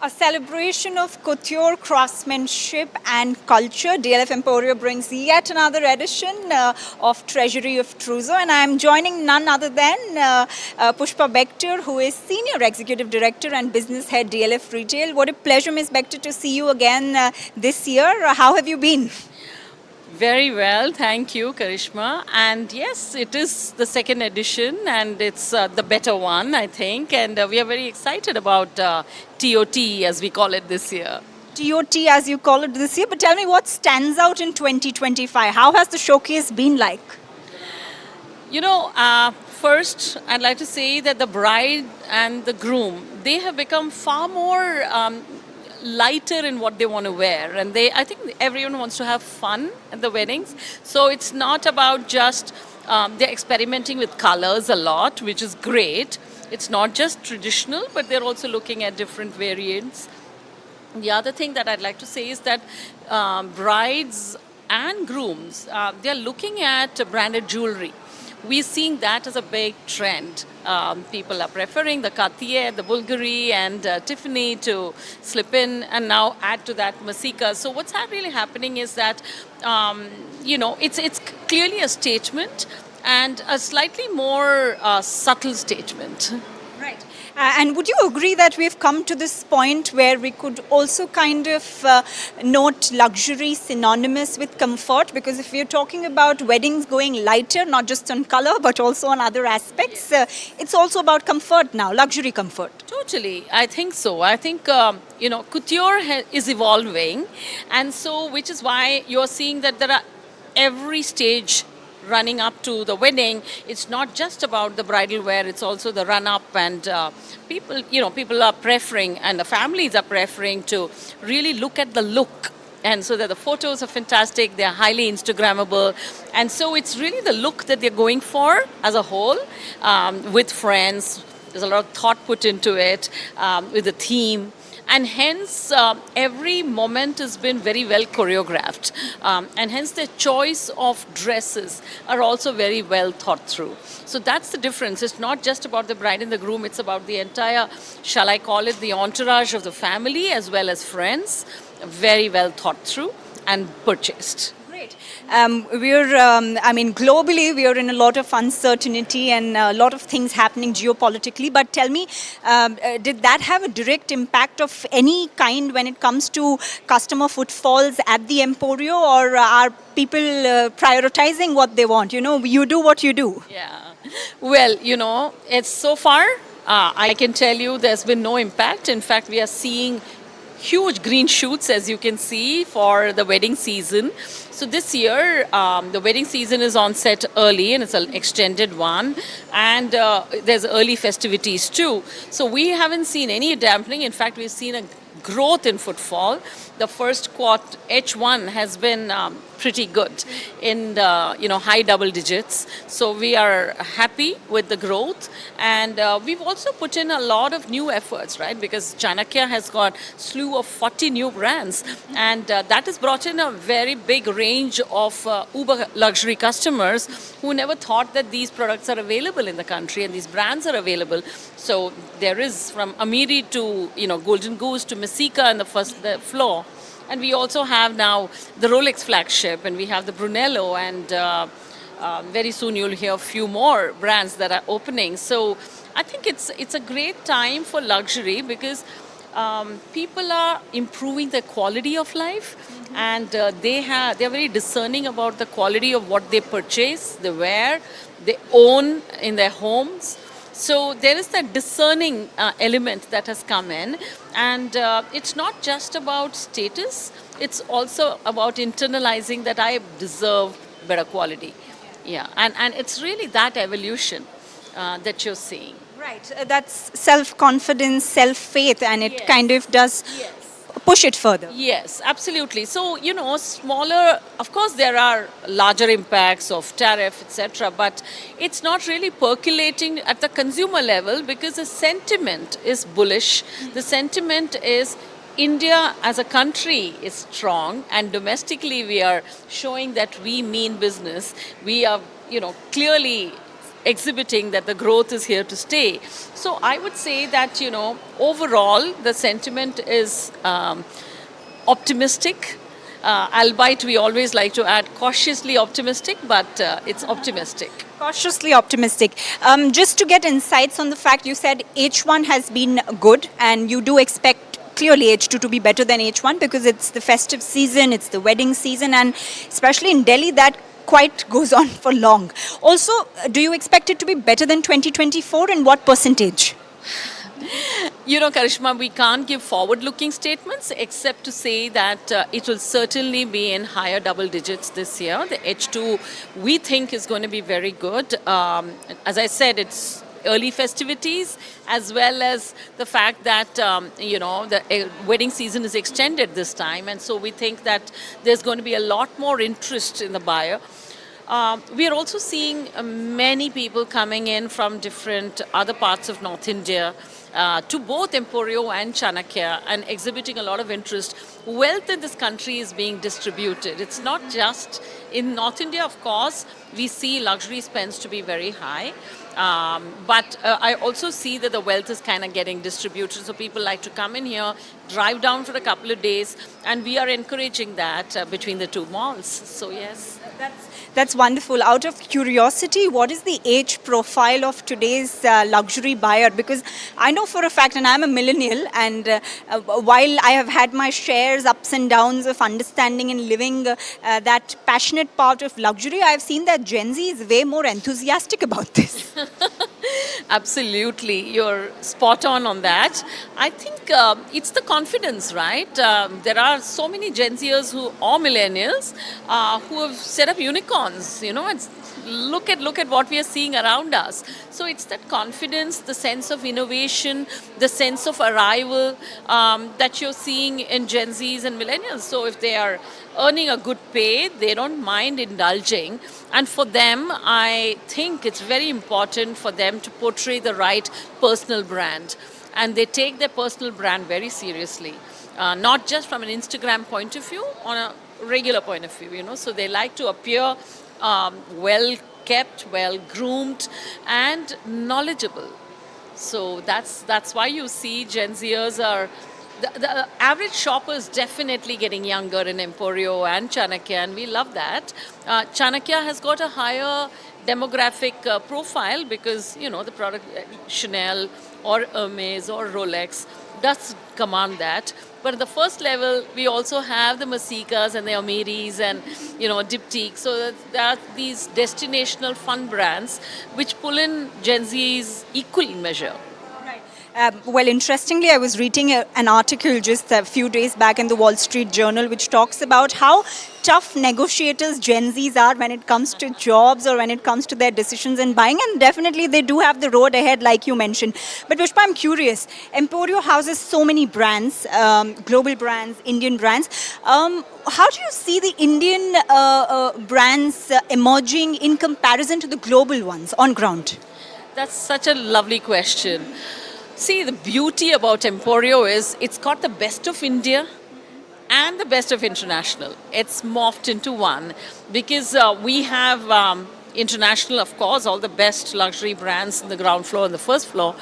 A celebration of couture, craftsmanship, and culture. DLF Emporio brings yet another edition of Treasury of Trousseau, and I am joining none other than Pushpa Bector, who is Senior Executive Director and Business Head, DLF Retail. What a pleasure, Ms. Bector, to see you again this year. How have you been? Very well, thank you, Karishma. And yes, it is the second edition, and it's the better one, I think. And we are very excited about TOT, as we call it this year. TOT, as you call it this year, but tell me what stands out in 2025. How has the showcase been like? First, I'd like to say that the bride and the groom, they have become far more lighter in what they want to wear, and I think everyone wants to have fun at the weddings. So it's not about just they're experimenting with colors a lot, which is great. It's not just traditional, but they're also looking at different variants. The other thing that I'd like to say is that brides and grooms, they're looking at branded jewelry. We're seeing that as a big trend. People are preferring the Cartier, the Bulgari, and Tiffany to slip in, and now add to that Masika. So what's really happening is that, it's clearly a statement and a slightly more subtle statement. Right. And would you agree that we've come to this point where we could also kind of note luxury synonymous with comfort? Because if we're talking about weddings going lighter, not just on color, but also on other aspects, it's also about comfort now, luxury comfort. Totally, I think so. I think, couture is evolving. And so, which is why you're seeing that there are every stage running up to the wedding. It's not just about the bridal wear, it's also the run up, and people are preferring, and the families are preferring to really look at the look. And so that the photos are fantastic, they're highly Instagrammable. And so it's really the look that they're going for as a whole, with friends. There's a lot of thought put into it, with the theme. And hence, every moment has been very well choreographed. And hence, the choice of dresses are also very well thought through. So that's the difference. It's not just about the bride and the groom. It's about the entire, shall I call it, the entourage of the family as well as friends. Very well thought through and purchased. Great. Globally, we are in a lot of uncertainty and a lot of things happening geopolitically. But tell me, did that have a direct impact of any kind when it comes to customer footfalls at the Emporio, or are people prioritizing what they want? You do what you do. Yeah. Well, it's so far, I can tell you there's been no impact. In fact, we are seeing huge green shoots, as you can see, for the wedding season. So this year, the wedding season is on set early, and it's an extended one. And there's early festivities too. So we haven't seen any dampening. In fact, we've seen a growth in footfall. The first quarter, H1, has been pretty good in the high double digits. So we are happy with the growth, and we've also put in a lot of new efforts, right? Because Chanakya has got slew of 40 new brands, and that has brought in a very big range of uber luxury customers who never thought that these products are available in the country and these brands are available. So there is from Amiri to Golden Goose to Masika on the first floor. And we also have now the Rolex flagship, and we have the Brunello, and very soon you'll hear a few more brands that are opening. So I think it's a great time for luxury, because people are improving the quality of life, and they're very discerning about the quality of what they purchase, they wear, they own in their homes. So there is that discerning element that has come in, and it's not just about status, it's also about internalizing that I deserve better quality. Yeah, and it's really that evolution that you're seeing. Right. That's self-confidence, self-faith, and it Yes. kind of does push it further. Yes, absolutely. So, smaller, of course, there are larger impacts of tariff, etc., but it's not really percolating at the consumer level, because the sentiment is bullish. The sentiment is India as a country is strong, and domestically we are showing that we mean business. We are, clearly exhibiting that the growth is here to stay. So I would say that, overall, the sentiment is optimistic. Albeit we always like to add cautiously optimistic, but it's optimistic. Cautiously optimistic. Just to get insights on the fact you said H1 has been good and you do expect clearly H2 to be better than H1 because it's the festive season, it's the wedding season, and especially in Delhi that quite goes on for long. Also, do you expect it to be better than 2024 and what percentage? Karishma, we can't give forward-looking statements except to say that it will certainly be in higher double digits this year. The H2 we think is going to be very good. As I said, it's early festivities as well as the fact that the wedding season is extended this time, and so we think that there's going to be a lot more interest in the buyer. We are also seeing many people coming in from different other parts of North India to both Emporio and Chanakya and exhibiting a lot of interest. Wealth in this country is being distributed. It's not just in North India, of course, we see luxury spends to be very high. But I also see that the wealth is kind of getting distributed. So people like to come in here, drive down for a couple of days, and we are encouraging that between the two malls. So yes. That's wonderful. Out of curiosity, what is the age profile of today's luxury buyer? Because I know for a fact, and I'm a millennial, and while I have had my shares, ups and downs of understanding and living that passionate part of luxury, I've seen that Gen Z is way more enthusiastic about this. Absolutely, you're spot on that. I think it's the confidence, right? There are so many Gen Zers who are millennials who have set up unicorns. It's, look at what we are seeing around us. So it's that confidence, the sense of innovation, the sense of arrival that you're seeing in Gen Zs and millennials. So if they are earning a good pay, they don't mind indulging. And for them, I think it's very important for them to portray the right personal brand. And they take their personal brand very seriously, not just from an Instagram point of view, on a regular point of view, So they like to appear well kept, well groomed, and knowledgeable. So that's why you see Gen Zers are. The average shopper is definitely getting younger in Emporio and Chanakya, and we love that. Chanakya has got a higher demographic profile because, the product Chanel or Hermes or Rolex does command that. But at the first level, we also have the Masikas and the Amiris and, Diptyque. So there are these destinational fun brands which pull in Gen Z's equal measure. Well, interestingly, I was reading an article just a few days back in the Wall Street Journal, which talks about how tough negotiators Gen Zs are when it comes to jobs or when it comes to their decisions in buying. And definitely they do have the road ahead, like you mentioned. But Pushpa, I'm curious. Emporio houses so many brands, global brands, Indian brands. How do you see the Indian brands emerging in comparison to the global ones on ground? That's such a lovely question. See, the beauty about Emporio is it's got the best of India and the best of international. It's morphed into one because we have international, of course, all the best luxury brands in the ground floor and the first floor.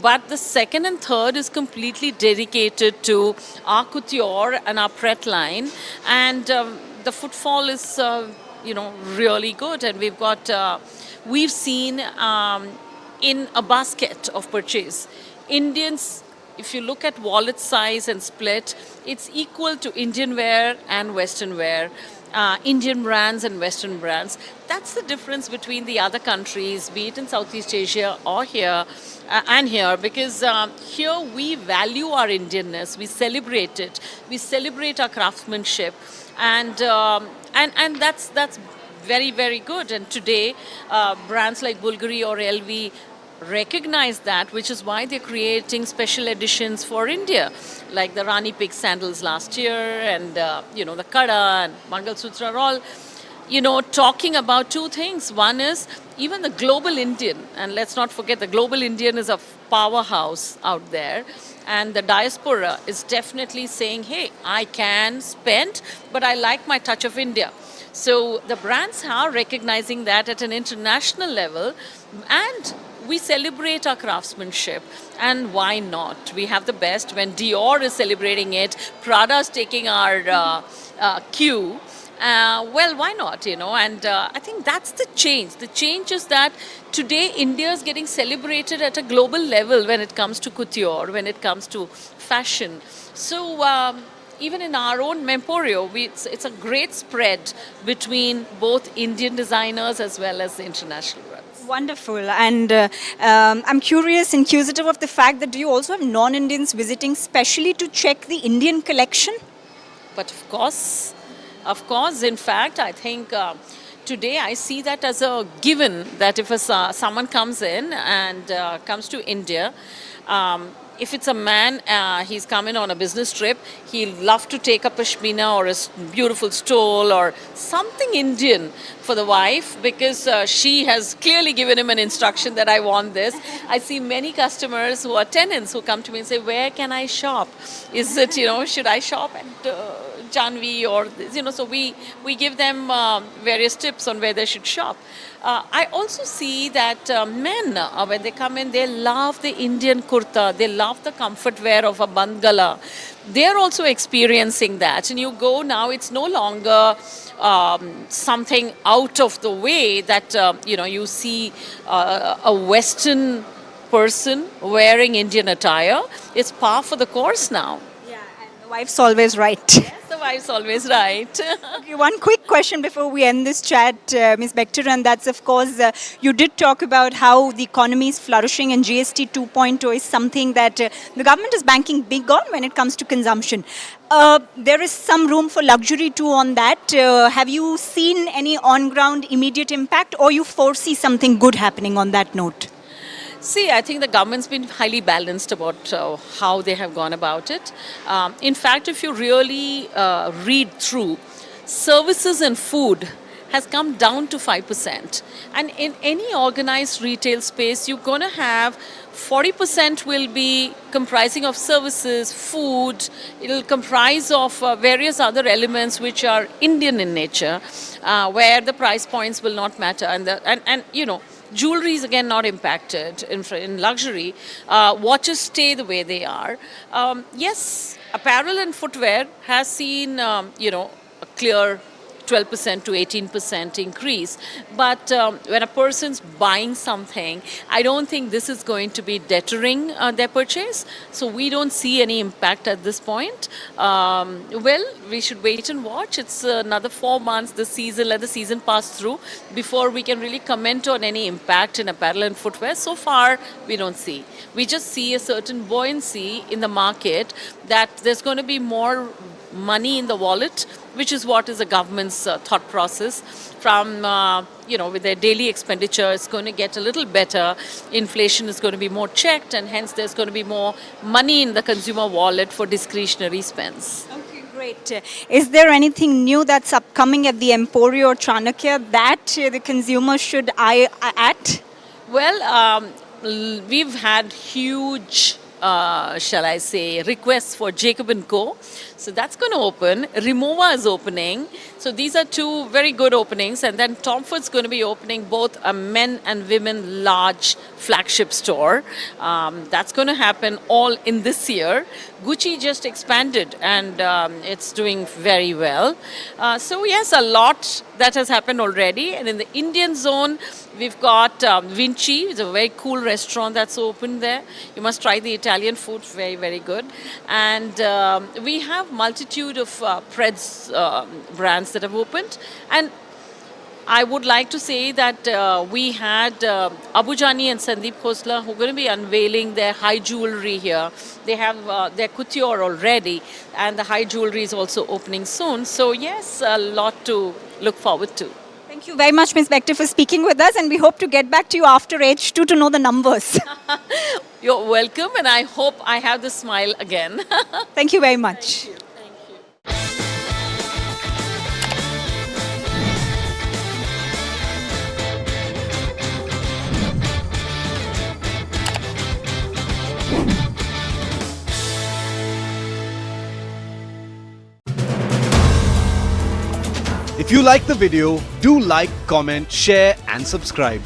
But the second and third is completely dedicated to our couture and our Pret line. And the footfall is, really good. And we've seen in a basket of purchase, Indians, if you look at wallet size and split, it's equal to Indian wear and Western wear, Indian brands and Western brands. That's the difference between the other countries, be it in Southeast Asia or here and here, because here we value our Indianness, we celebrate it, we celebrate our craftsmanship, and that's very, very good. And today, brands like Bulgari or LV recognize that, which is why they're creating special editions for India, like the Rani Pig sandals last year, and the Kada and Mangal Sutra are all, talking about two things. One is even the global Indian, and let's not forget the global Indian is of powerhouse out there. And the diaspora is definitely saying, hey, I can spend, but I like my touch of India. So the brands are recognizing that at an international level, and we celebrate our craftsmanship. And why not? We have the best. When Dior is celebrating it, Prada's taking our cue. Well, why not, And I think that's the change. The change is that today India is getting celebrated at a global level when it comes to couture, when it comes to fashion. So even in our own Memporio, it's a great spread between both Indian designers as well as the international brands. Wonderful. And I'm curious, inquisitive of the fact that do you also have non-Indians visiting specially to check the Indian collection? But of course, in fact, I think today I see that as a given that if someone comes in and comes to India, if it's a man, he's coming on a business trip, he'll love to take a pashmina or a beautiful stole or something Indian for the wife because she has clearly given him an instruction that I want this. I see many customers who are tenants who come to me and say, where can I shop? Is it, should I shop at Janvi or, so we give them various tips on where they should shop. I also see that men, when they come in, they love the Indian kurta. They love the comfort wear of a bandgala. They're also experiencing that. And you go now, it's no longer something out of the way that, you see a Western person wearing Indian attire. It's par for the course now. Yeah, and the wife's always right. The wife's always right. Okay, one quick question before we end this chat, Ms. Bector, and that's of course, you did talk about how the economy is flourishing and GST 2.0 is something that the government is banking big on when it comes to consumption. There is some room for luxury too on that. Have you seen any on-ground immediate impact or you foresee something good happening on that note? See, I think the government's been highly balanced about how they have gone about it. In fact, if you really read through, services and food has come down to 5%. And in any organized retail space, you're going to have 40% will be comprising of services, food. It'll comprise of various other elements which are Indian in nature, where the price points will not matter. And jewelry is again not impacted in luxury. Watches stay the way they are. Yes, apparel and footwear has seen, a clear 12% to 18% increase. But when a person's buying something, I don't think this is going to be deterring their purchase. So we don't see any impact at this point. Well, we should wait and watch. It's another 4 months, the season, let the season pass through before we can really comment on any impact in apparel and footwear. So far, we don't see. We just see a certain buoyancy in the market that there's going to be more money in the wallet, which is what is the government's thought process. From, with their daily expenditure, it's going to get a little better. Inflation is going to be more checked, and hence there's going to be more money in the consumer wallet for discretionary spends. Okay, great. Is there anything new that's upcoming at the Emporio or Chanakya that the consumer should eye at? Well, we've had huge requests for Jacob & Co. So that's going to open. Remova is opening. So these are two very good openings. And then Tom Ford's going to be opening both a men and women large flagship store. That's going to happen all in this year. Gucci just expanded and it's doing very well. So yes, a lot that has happened already. And in the Indian zone, we've got Vinci. It's a very cool restaurant that's opened there. You must try the Italian food. Very, very good. And we have multitude of Preds brands that have opened. And I would like to say that we had Abujani and Sandeep Khosla who are going to be unveiling their high jewelry here. They have their couture already, and the high jewelry is also opening soon. So yes, a lot to look forward to. Thank you very much, Ms. Bector, for speaking with us, and we hope to get back to you after H2 to know the numbers. You're welcome, and I hope I have the smile again. Thank you very much. Thank you. If you like the video, do like, comment, share and subscribe.